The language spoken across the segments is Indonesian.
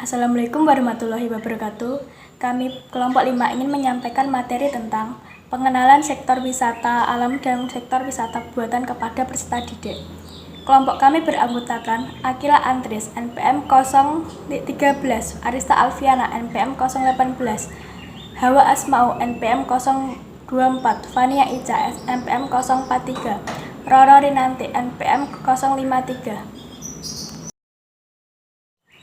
Assalamualaikum warahmatullahi wabarakatuh. Kami kelompok 5 ingin menyampaikan materi tentang pengenalan sektor wisata alam dan sektor wisata buatan kepada peserta didik. Kelompok kami beranggotakan Akila Antris, NPM 013, Arista Alfiana, NPM 018, Hawa Asmau, NPM 024, Fania Ica, NPM 043, Roro Rinanti, NPM 053.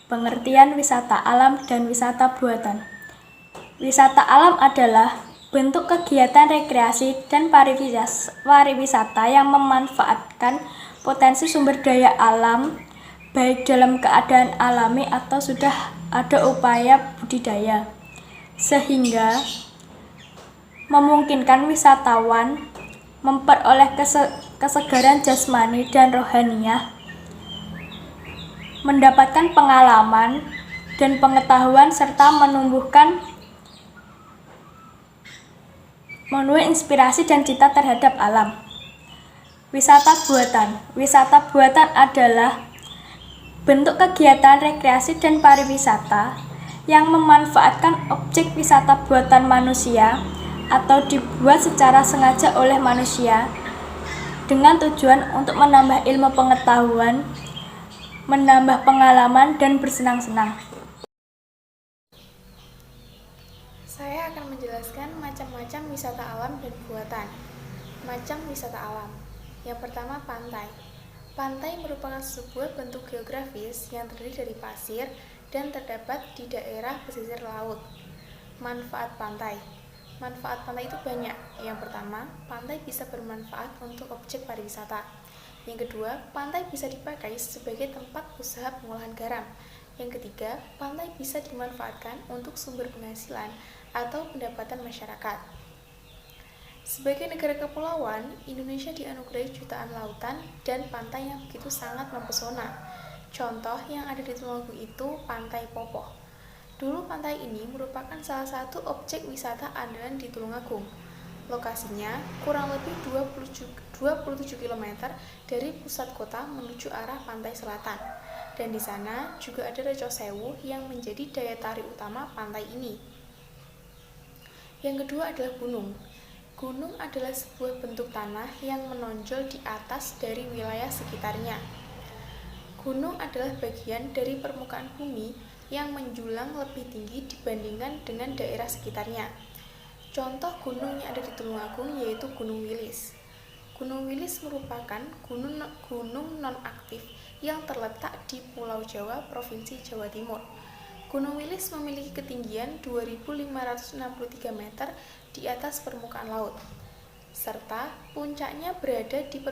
Pengertian wisata alam dan wisata buatan. Wisata alam adalah bentuk kegiatan rekreasi dan pariwisata yang memanfaatkan potensi sumber daya alam, baik dalam keadaan alami atau sudah ada upaya budidaya, sehingga memungkinkan wisatawan memperoleh kesegaran jasmani dan rohaniah, mendapatkan pengalaman dan pengetahuan serta menuai inspirasi dan cita terhadap alam. Wisata buatan adalah bentuk kegiatan rekreasi dan pariwisata yang memanfaatkan objek wisata buatan manusia atau dibuat secara sengaja oleh manusia dengan tujuan untuk menambah ilmu pengetahuan, menambah pengalaman, dan bersenang-senang. Saya akan menjelaskan macam-macam wisata alam dan buatan. Macam wisata alam. Yang pertama, pantai. Pantai merupakan sebuah bentuk geografis yang terdiri dari pasir dan terdapat di daerah pesisir laut. Manfaat pantai. Manfaat pantai itu banyak. Yang pertama, pantai bisa bermanfaat untuk objek pariwisata. Yang kedua, pantai bisa dipakai sebagai tempat usaha pengolahan garam. Yang ketiga, pantai bisa dimanfaatkan untuk sumber penghasilan atau pendapatan masyarakat. Sebagai negara kepulauan, Indonesia dianugerahi jutaan lautan dan pantai yang begitu sangat mempesona. Contoh yang ada di Tulungagung itu Pantai Popoh. Dulu pantai ini merupakan salah satu objek wisata andalan di Tulungagung. Lokasinya kurang lebih 27 km dari pusat kota menuju arah pantai selatan. Dan di sana juga ada Reco Sewu yang menjadi daya tarik utama pantai ini. Yang kedua adalah gunung. Gunung adalah sebuah bentuk tanah yang menonjol di atas dari wilayah sekitarnya. Gunung adalah bagian dari permukaan bumi yang menjulang lebih tinggi dibandingkan dengan daerah sekitarnya. Contoh gunung yang ada di Tulungagung yaitu Gunung Wilis. Gunung Wilis merupakan gunung non-aktif yang terletak di Pulau Jawa, Provinsi Jawa Timur. Gunung Wilis memiliki ketinggian 2.563 meter di atas permukaan laut, serta puncaknya berada di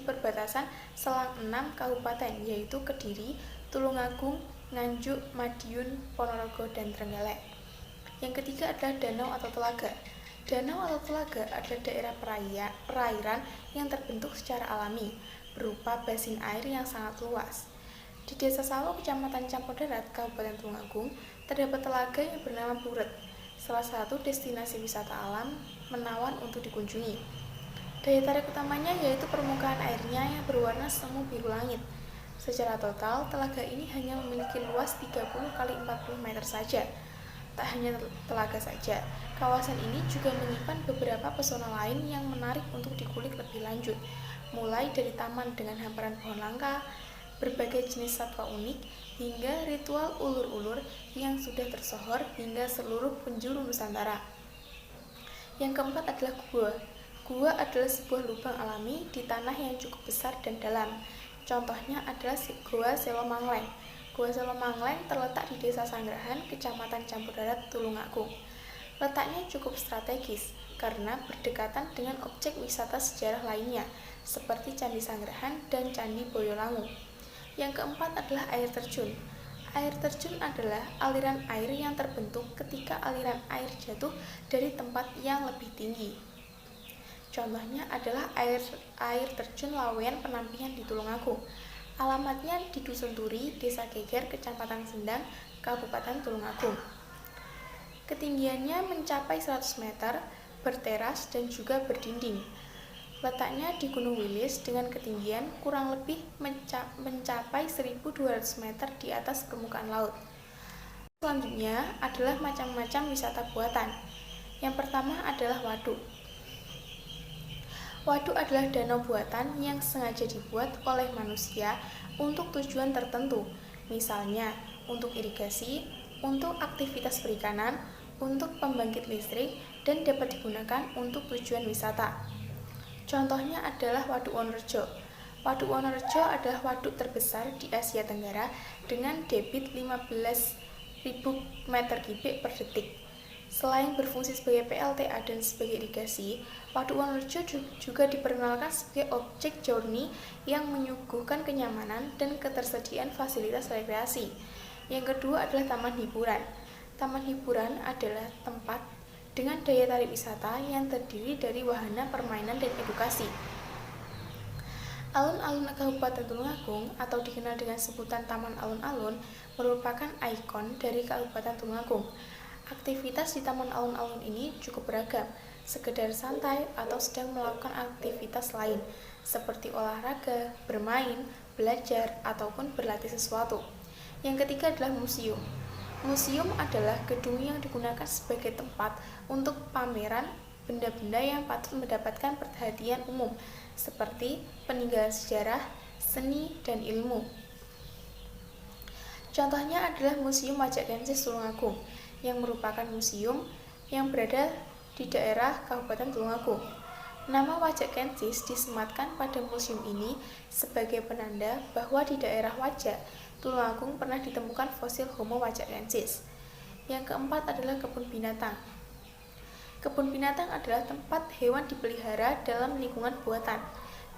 perbatasan selang 6 kabupaten yaitu Kediri, Tulungagung, Nganjuk, Madiun, Ponorogo, dan Trenggalek. Yang ketiga adalah danau atau telaga. Danau atau telaga adalah daerah perairan yang terbentuk secara alami, berupa basin air yang sangat luas. Di Desa Sawo, Kecamatan Campur Darat, Kabupaten Tulungagung, terdapat telaga yang bernama Buret, salah satu destinasi wisata alam menawan untuk dikunjungi. Daya tarik utamanya yaitu permukaan airnya yang berwarna semu biru langit. Secara total, telaga ini hanya memiliki luas 30 x 40 meter saja. Tak hanya telaga saja, kawasan ini juga menyimpan beberapa pesona lain yang menarik untuk dikulik lebih lanjut, mulai dari taman dengan hamparan pohon langka, berbagai jenis satwa unik, hingga ritual ulur-ulur yang sudah tersohor hingga seluruh penjuru Nusantara. Yang keempat adalah gua. Gua adalah sebuah lubang alami di tanah yang cukup besar dan dalam. Contohnya adalah Gua Selo Mangleng. Gua Selo Mangleng terletak di Desa Sanggrahan, Kecamatan Campur Darat, Tulungagung. Letaknya cukup strategis karena berdekatan dengan objek wisata sejarah lainnya seperti Candi Sanggrahan dan Candi Boyolangu. Yang keempat adalah air terjun. Air terjun adalah aliran air yang terbentuk ketika aliran air jatuh dari tempat yang lebih tinggi. Contohnya adalah air terjun Lawean Penampihan di Tulungagung. Alamatnya di Dusun Turi, Desa Geger, Kecamatan Sendang, Kabupaten Tulungagung. Ketinggiannya mencapai 100 meter, berteras dan juga berdinding. Letaknya di Gunung Wilis dengan ketinggian kurang lebih mencapai 1.200 meter di atas permukaan laut. Selanjutnya adalah macam-macam wisata buatan. Yang pertama adalah waduk. Waduk adalah danau buatan yang sengaja dibuat oleh manusia untuk tujuan tertentu, misalnya untuk irigasi, untuk aktivitas perikanan, untuk pembangkit listrik, dan dapat digunakan untuk tujuan wisata. Contohnya adalah Waduk Wonorejo. Waduk Wonorejo adalah waduk terbesar di Asia Tenggara dengan debit 15.000 meter kubik per detik. Selain berfungsi sebagai PLTA dan sebagai irigasi, Waduk Wonorejo juga diperkenalkan sebagai objek journey yang menyuguhkan kenyamanan dan ketersediaan fasilitas rekreasi. Yang kedua adalah taman hiburan. Taman hiburan adalah tempat dengan daya tarik wisata yang terdiri dari wahana permainan dan edukasi. Alun-alun Kabupaten Tulungagung atau dikenal dengan sebutan Taman Alun-Alun merupakan ikon dari Kabupaten Tulungagung. Aktivitas di Taman Alun-Alun ini cukup beragam, sekedar santai atau sedang melakukan aktivitas lain, seperti olahraga, bermain, belajar, ataupun berlatih sesuatu. Yang ketiga adalah museum. Museum adalah gedung yang digunakan sebagai tempat untuk pameran benda-benda yang patut mendapatkan perhatian umum, seperti peninggalan sejarah, seni, dan ilmu. Contohnya adalah Museum Wajakkensis Tulungagung, yang merupakan museum yang berada di daerah Kabupaten Tulungagung. Nama Wajakkensis disematkan pada museum ini sebagai penanda bahwa di daerah Wajak, Tulungagung pernah ditemukan fosil Homo wajakkensis. Yang keempat adalah kebun binatang. Kebun binatang adalah tempat hewan dipelihara dalam lingkungan buatan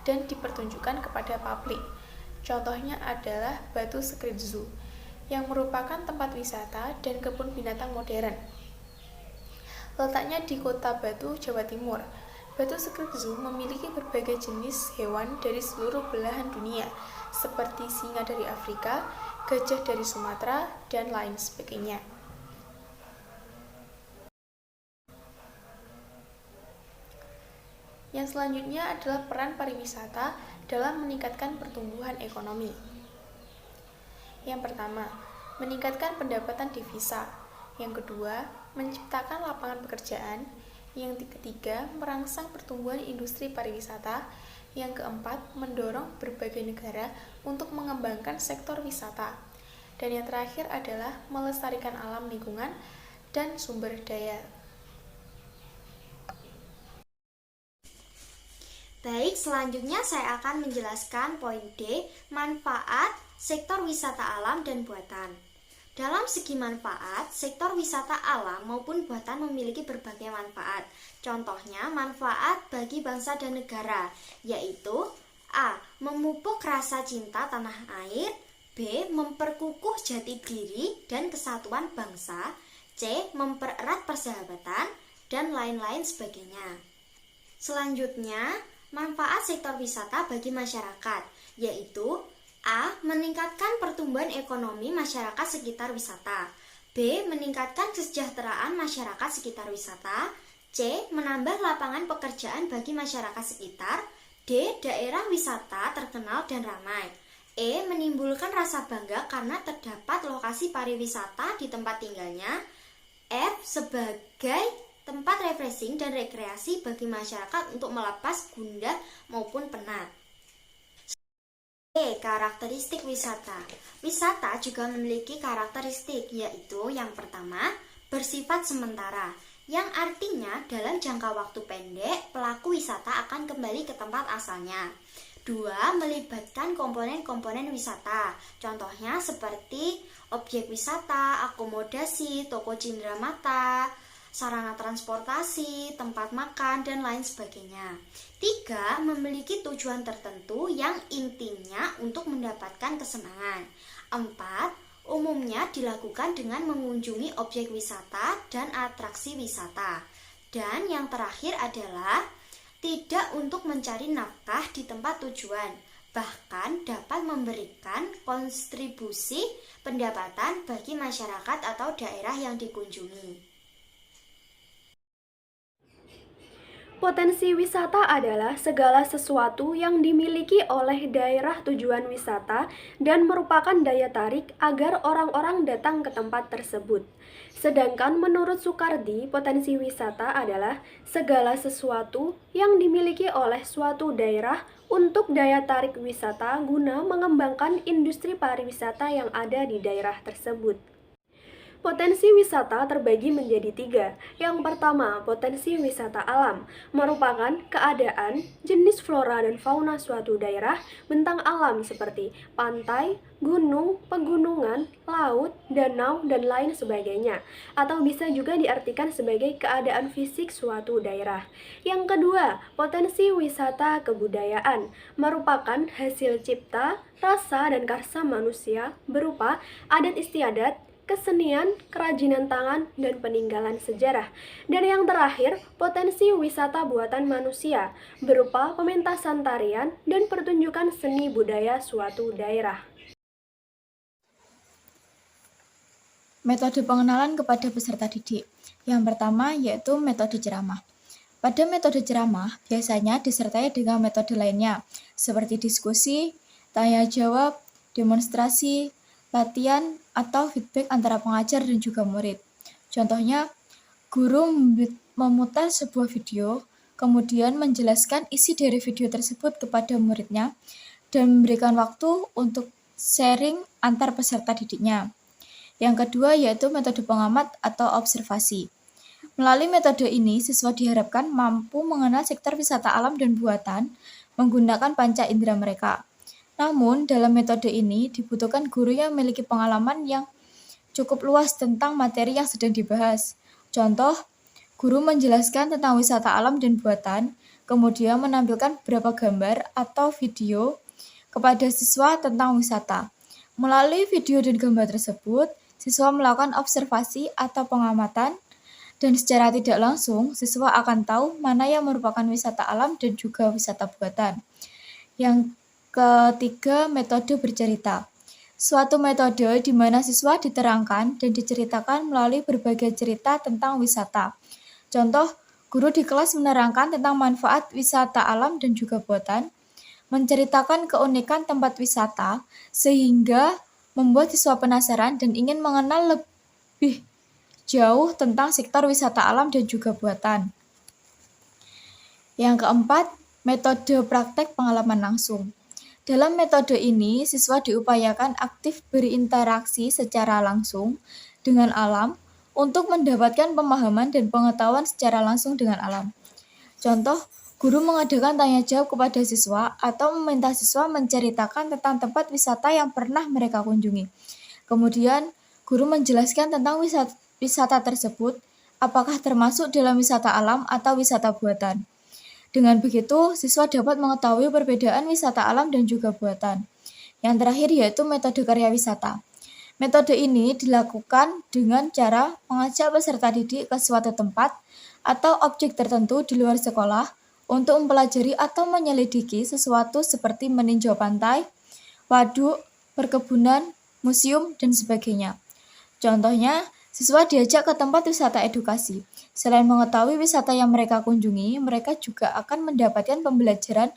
dan dipertunjukkan kepada publik. Contohnya adalah Batu Secret Zoo, yang merupakan tempat wisata dan kebun binatang modern. Letaknya di Kota Batu, Jawa Timur. Batu Secret Zoo memiliki berbagai jenis hewan dari seluruh belahan dunia, seperti singa dari Afrika, gajah dari Sumatera, dan lain sebagainya. Yang selanjutnya adalah peran pariwisata dalam meningkatkan pertumbuhan ekonomi. Yang pertama, meningkatkan pendapatan devisa. Yang kedua, menciptakan lapangan pekerjaan. Yang ketiga, merangsang pertumbuhan industri pariwisata. Yang keempat, mendorong berbagai negara untuk mengembangkan sektor wisata. Dan yang terakhir adalah melestarikan alam lingkungan dan sumber daya. Baik, selanjutnya saya akan menjelaskan poin D, manfaat sektor wisata alam dan buatan. Dalam segi manfaat, sektor wisata alam maupun buatan memiliki berbagai manfaat. Contohnya, manfaat bagi bangsa dan negara, yaitu A. Memupuk rasa cinta tanah air, B. Memperkukuh jati diri dan kesatuan bangsa, C. Mempererat persahabatan, dan lain-lain sebagainya. Selanjutnya, manfaat sektor wisata bagi masyarakat, yaitu A. Meningkatkan pertumbuhan ekonomi masyarakat sekitar wisata, B. Meningkatkan kesejahteraan masyarakat sekitar wisata, C. Menambah lapangan pekerjaan bagi masyarakat sekitar, D. Daerah wisata terkenal dan ramai, E. Menimbulkan rasa bangga karena terdapat lokasi pariwisata di tempat tinggalnya, F. Sebagai tempat refreshing dan rekreasi bagi masyarakat untuk melepas gundah maupun penat. Karakteristik wisata. Wisata juga memiliki karakteristik, yaitu yang pertama, bersifat sementara, yang artinya dalam jangka waktu pendek, pelaku wisata akan kembali ke tempat asalnya. 2. Melibatkan komponen-komponen wisata, contohnya seperti objek wisata, akomodasi, toko cindera mata, sarana transportasi, tempat makan, dan lain sebagainya. 3. Memiliki tujuan tertentu yang intinya untuk mendapatkan kesenangan. 4. Umumnya dilakukan dengan mengunjungi objek wisata dan atraksi wisata. Dan yang terakhir adalah tidak untuk mencari nafkah di tempat tujuan, bahkan dapat memberikan kontribusi pendapatan bagi masyarakat atau daerah yang dikunjungi. Potensi wisata adalah segala sesuatu yang dimiliki oleh daerah tujuan wisata dan merupakan daya tarik agar orang-orang datang ke tempat tersebut. Sedangkan menurut Soekardi, potensi wisata adalah segala sesuatu yang dimiliki oleh suatu daerah untuk daya tarik wisata guna mengembangkan industri pariwisata yang ada di daerah tersebut. Potensi wisata terbagi menjadi 3. Yang pertama, potensi wisata alam, merupakan keadaan, jenis flora dan fauna suatu daerah, bentang alam seperti pantai, gunung, pegunungan, laut, danau, dan lain sebagainya. Atau bisa juga diartikan sebagai keadaan fisik suatu daerah. Yang kedua, potensi wisata kebudayaan, merupakan hasil cipta, rasa, dan karsa manusia berupa adat istiadat, kesenian, kerajinan tangan, dan peninggalan sejarah. Dan yang terakhir, potensi wisata buatan manusia berupa pementasan tarian dan pertunjukan seni budaya suatu daerah. Metode pengenalan kepada peserta didik. Yang pertama yaitu metode ceramah. Pada metode ceramah biasanya disertai dengan metode lainnya seperti diskusi, tanya jawab, demonstrasi, latihan, atau feedback antara pengajar dan juga murid. Contohnya, guru memutar sebuah video, kemudian menjelaskan isi dari video tersebut kepada muridnya, dan memberikan waktu untuk sharing antar peserta didiknya. Yang kedua yaitu metode pengamat atau observasi. Melalui metode ini, siswa diharapkan mampu mengenal sektor wisata alam dan buatan menggunakan panca indera mereka. Namun, dalam metode ini dibutuhkan guru yang memiliki pengalaman yang cukup luas tentang materi yang sedang dibahas. Contoh, guru menjelaskan tentang wisata alam dan buatan, kemudian menampilkan beberapa gambar atau video kepada siswa tentang wisata. Melalui video dan gambar tersebut, siswa melakukan observasi atau pengamatan, dan secara tidak langsung, siswa akan tahu mana yang merupakan wisata alam dan juga wisata buatan. Yang ketiga, metode bercerita. Suatu metode di mana siswa diterangkan dan diceritakan melalui berbagai cerita tentang wisata. Contoh, guru di kelas menerangkan tentang manfaat wisata alam dan juga buatan, menceritakan keunikan tempat wisata, sehingga membuat siswa penasaran dan ingin mengenal lebih jauh tentang sektor wisata alam dan juga buatan. Yang keempat, metode praktek pengalaman langsung. Dalam metode ini, siswa diupayakan aktif berinteraksi secara langsung dengan alam untuk mendapatkan pemahaman dan pengetahuan secara langsung dengan alam. Contoh, guru mengadakan tanya jawab kepada siswa atau meminta siswa menceritakan tentang tempat wisata yang pernah mereka kunjungi. Kemudian, guru menjelaskan tentang wisata tersebut, apakah termasuk dalam wisata alam atau wisata buatan. Dengan begitu, siswa dapat mengetahui perbedaan wisata alam dan juga buatan. Yang terakhir yaitu metode karya wisata. Metode ini dilakukan dengan cara mengajak peserta didik ke suatu tempat atau objek tertentu di luar sekolah untuk mempelajari atau menyelidiki sesuatu seperti meninjau pantai, waduk, perkebunan, museum, dan sebagainya. Contohnya, siswa diajak ke tempat wisata edukasi. Selain mengetahui wisata yang mereka kunjungi, mereka juga akan mendapatkan pembelajaran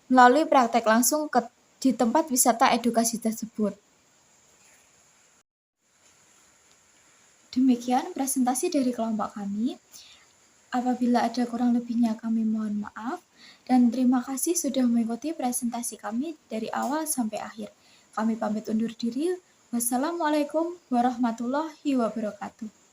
melalui praktek langsung di tempat wisata edukasi tersebut. Demikian presentasi dari kelompok kami. Apabila ada kurang lebihnya kami mohon maaf, dan terima kasih sudah mengikuti presentasi kami dari awal sampai akhir. Kami pamit undur diri. Wassalamualaikum warahmatullahi wabarakatuh.